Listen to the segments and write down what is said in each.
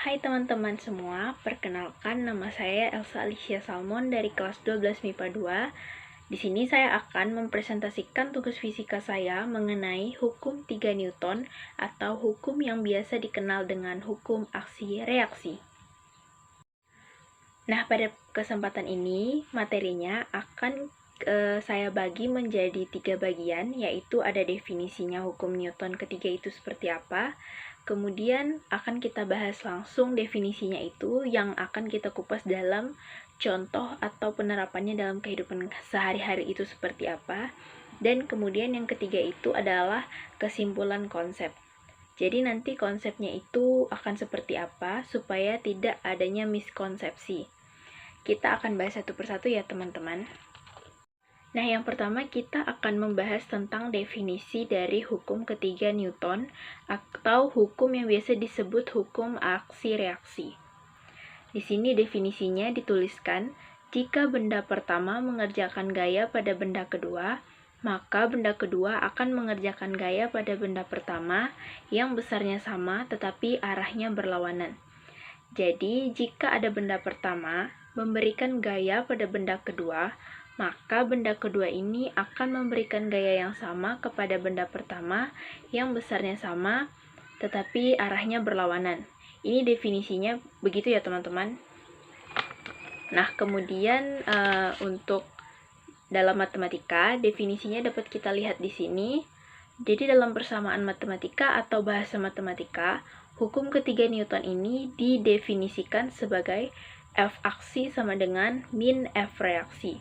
Hai teman-teman semua, perkenalkan nama saya Elsa Alicia Salmon dari kelas 12 MIPA 2. Di sini saya akan mempresentasikan tugas fisika saya mengenai hukum 3 Newton atau hukum yang biasa dikenal dengan hukum aksi-reaksi. Nah, pada kesempatan ini materinya akan saya bagi menjadi 3 bagian, yaitu ada definisinya hukum Newton ketiga itu seperti apa. Kemudian akan kita bahas langsung definisinya itu yang akan kita kupas dalam contoh atau penerapannya dalam kehidupan sehari-hari itu seperti apa. Dan kemudian yang ketiga itu adalah kesimpulan konsep. Jadi nanti konsepnya itu akan seperti apa supaya tidak adanya miskonsepsi. Kita akan bahas satu persatu ya teman-teman. Nah, yang pertama kita akan membahas tentang definisi dari hukum ketiga Newton atau hukum yang biasa disebut hukum aksi-reaksi. Di sini definisinya dituliskan, jika benda pertama mengerjakan gaya pada benda kedua, maka benda kedua akan mengerjakan gaya pada benda pertama yang besarnya sama tetapi arahnya berlawanan. Jadi, jika ada benda pertama memberikan gaya pada benda kedua, maka benda kedua ini akan memberikan gaya yang sama kepada benda pertama yang besarnya sama, tetapi arahnya berlawanan. Ini definisinya begitu ya teman-teman. Nah, kemudian untuk dalam matematika, definisinya dapat kita lihat di sini. Jadi dalam persamaan matematika atau bahasa matematika, hukum ketiga Newton ini didefinisikan sebagai F aksi sama dengan min F reaksi.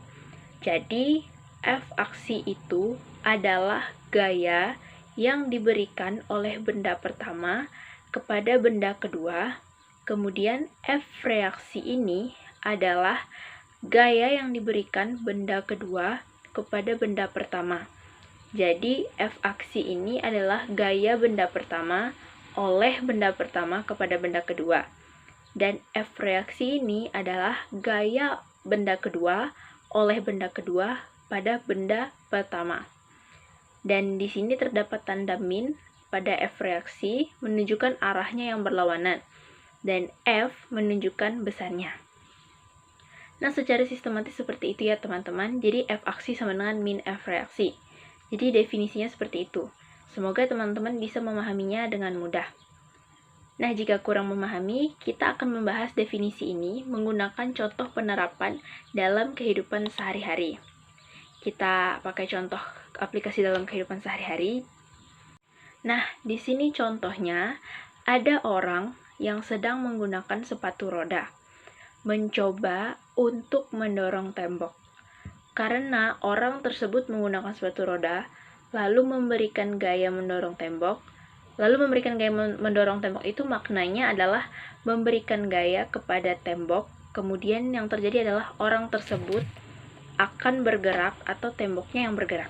Jadi, F aksi itu adalah gaya yang diberikan oleh benda pertama kepada benda kedua. Kemudian, F reaksi ini adalah gaya yang diberikan benda kedua kepada benda pertama. Jadi, F aksi ini adalah gaya benda pertama oleh benda pertama kepada benda kedua. Dan F reaksi ini adalah gaya benda kedua oleh benda kedua pada benda pertama. Dan di sini terdapat tanda min pada F reaksi menunjukkan arahnya yang berlawanan. Dan F menunjukkan besarnya. Nah, secara sistematis seperti itu ya teman-teman. Jadi F aksi sama dengan min F reaksi. Jadi definisinya seperti itu. Semoga teman-teman bisa memahaminya dengan mudah. Nah, jika kurang memahami, kita akan membahas definisi ini menggunakan contoh penerapan dalam kehidupan sehari-hari. Kita pakai contoh aplikasi dalam kehidupan sehari-hari. Nah, di sini contohnya ada orang yang sedang menggunakan sepatu roda, mencoba untuk mendorong tembok. Karena orang tersebut menggunakan sepatu roda, lalu memberikan gaya mendorong tembok. Lalu memberikan gaya mendorong tembok itu maknanya adalah memberikan gaya kepada tembok, kemudian yang terjadi adalah orang tersebut akan bergerak atau temboknya yang bergerak.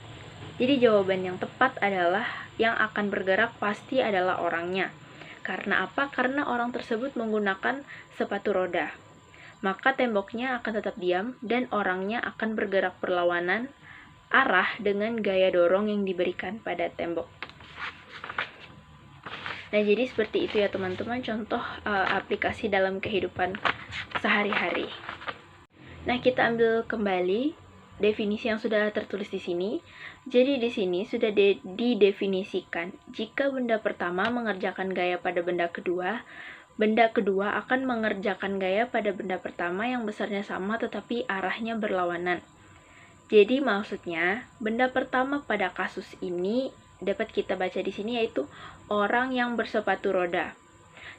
Jadi jawaban yang tepat adalah yang akan bergerak pasti adalah orangnya. Karena apa? Karena orang tersebut menggunakan sepatu roda. Maka temboknya akan tetap diam dan orangnya akan bergerak berlawanan arah dengan gaya dorong yang diberikan pada tembok. Nah, jadi seperti itu ya teman-teman contoh aplikasi dalam kehidupan sehari-hari. Nah, kita ambil kembali definisi yang sudah tertulis di sini. Jadi di sini sudah didefinisikan jika benda pertama mengerjakan gaya pada benda kedua akan mengerjakan gaya pada benda pertama yang besarnya sama tetapi arahnya berlawanan. Jadi maksudnya, benda pertama pada kasus ini dapat kita baca di sini yaitu orang yang bersepatu roda.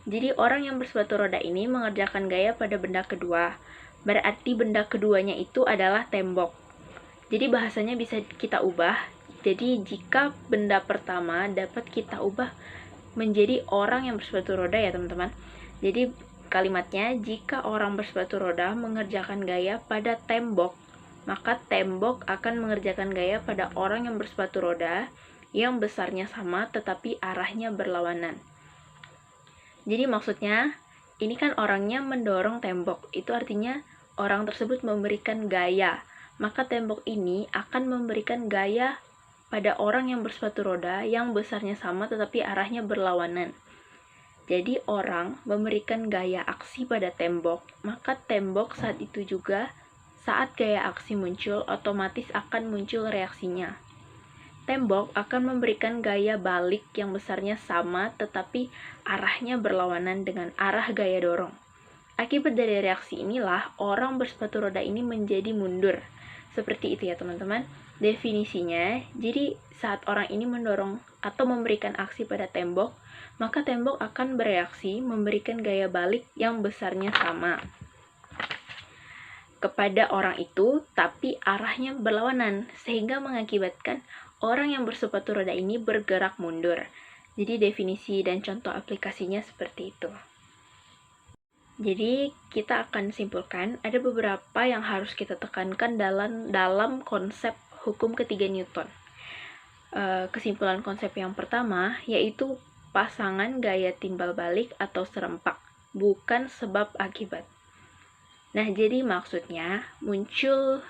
Jadi orang yang bersepatu roda ini mengerjakan gaya pada benda kedua. Berarti benda keduanya itu adalah tembok. Jadi bahasanya bisa kita ubah. Jadi jika benda pertama dapat kita ubah menjadi orang yang bersepatu roda ya teman-teman. Jadi kalimatnya, jika orang bersepatu roda mengerjakan gaya pada tembok, maka tembok akan mengerjakan gaya pada orang yang bersepatu roda yang besarnya sama tetapi arahnya berlawanan. Jadi maksudnya, ini kan orangnya mendorong tembok. Itu artinya orang tersebut memberikan gaya. Maka tembok ini akan memberikan gaya pada orang yang bersepatu roda yang besarnya sama tetapi arahnya berlawanan. Jadi orang memberikan gaya aksi pada tembok, maka tembok saat itu juga saat gaya aksi muncul, otomatis akan muncul reaksinya. Tembok akan memberikan gaya balik yang besarnya sama, tetapi arahnya berlawanan dengan arah gaya dorong. Akibat dari reaksi inilah, orang bersepatu roda ini menjadi mundur. Seperti itu ya teman-teman. Definisinya, jadi saat orang ini mendorong atau memberikan aksi pada tembok, maka tembok akan bereaksi memberikan gaya balik yang besarnya sama kepada orang itu, tapi arahnya berlawanan, sehingga mengakibatkan orang yang bersepatu roda ini bergerak mundur. Jadi definisi dan contoh aplikasinya seperti itu. Jadi kita akan simpulkan ada beberapa yang harus kita tekankan dalam konsep hukum ketiga Newton. Kesimpulan konsep yang pertama yaitu pasangan gaya timbal balik atau serempak, bukan sebab akibat. Nah, jadi maksudnya muncul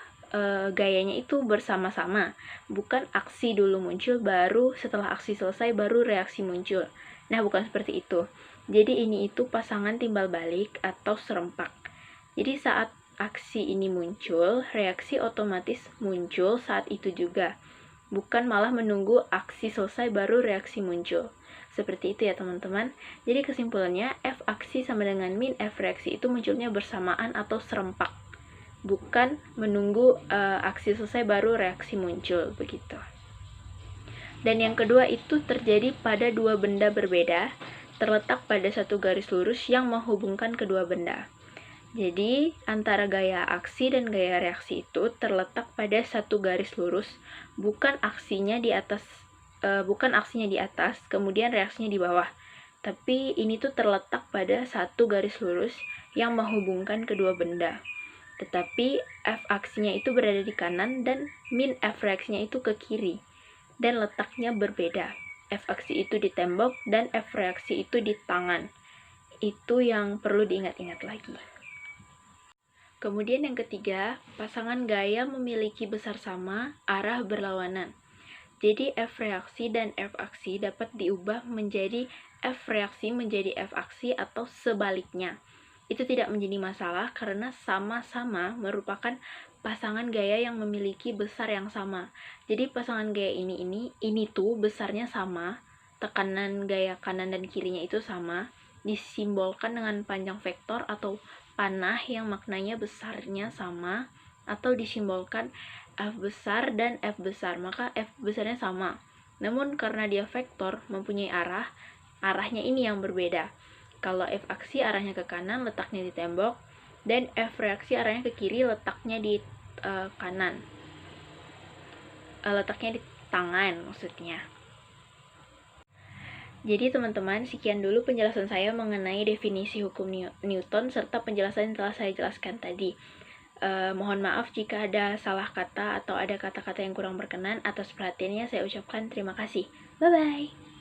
gayanya itu bersama-sama, bukan aksi dulu muncul baru setelah aksi selesai baru reaksi muncul. Nah, bukan seperti itu. Jadi ini itu pasangan timbal balik atau serempak. Jadi saat aksi ini muncul, reaksi otomatis muncul saat itu juga. Bukan malah menunggu aksi selesai baru reaksi muncul. Seperti itu ya teman-teman. Jadi kesimpulannya, F aksi sama dengan min F reaksi itu munculnya bersamaan atau serempak. Bukan menunggu aksi selesai baru reaksi muncul, begitu. Dan yang kedua itu terjadi pada dua benda berbeda, terletak pada satu garis lurus yang menghubungkan kedua benda. Jadi, antara gaya aksi dan gaya reaksi itu terletak pada satu garis lurus, bukan aksinya di atas, kemudian reaksinya di bawah. Tapi ini tuh terletak pada satu garis lurus yang menghubungkan kedua benda. Tetapi F aksinya itu berada di kanan dan min F reaksinya itu ke kiri, dan letaknya berbeda. F aksi itu di tembok dan F reaksi itu di tangan. Itu yang perlu diingat-ingat lagi. Kemudian yang ketiga, pasangan gaya memiliki besar sama, arah berlawanan. Jadi F reaksi dan F aksi dapat diubah menjadi F reaksi menjadi F aksi atau sebaliknya. Itu tidak menjadi masalah karena sama-sama merupakan pasangan gaya yang memiliki besar yang sama. Jadi pasangan gaya ini tuh besarnya sama, tekanan gaya kanan dan kirinya itu sama, disimbolkan dengan panjang vektor atau panah yang maknanya besarnya sama, atau disimbolkan F besar dan F besar, maka F besarnya sama. Namun karena dia vektor mempunyai arahnya ini yang berbeda. Kalau F aksi arahnya ke kanan, letaknya di tembok, dan F reaksi arahnya ke kiri, letaknya di kanan. Letaknya di tangan maksudnya. Jadi teman-teman, sekian dulu penjelasan saya mengenai definisi hukum Newton serta penjelasan yang telah saya jelaskan tadi. Mohon maaf jika ada salah kata atau ada kata-kata yang kurang berkenan. Atas perhatiannya saya ucapkan terima kasih. Bye-bye.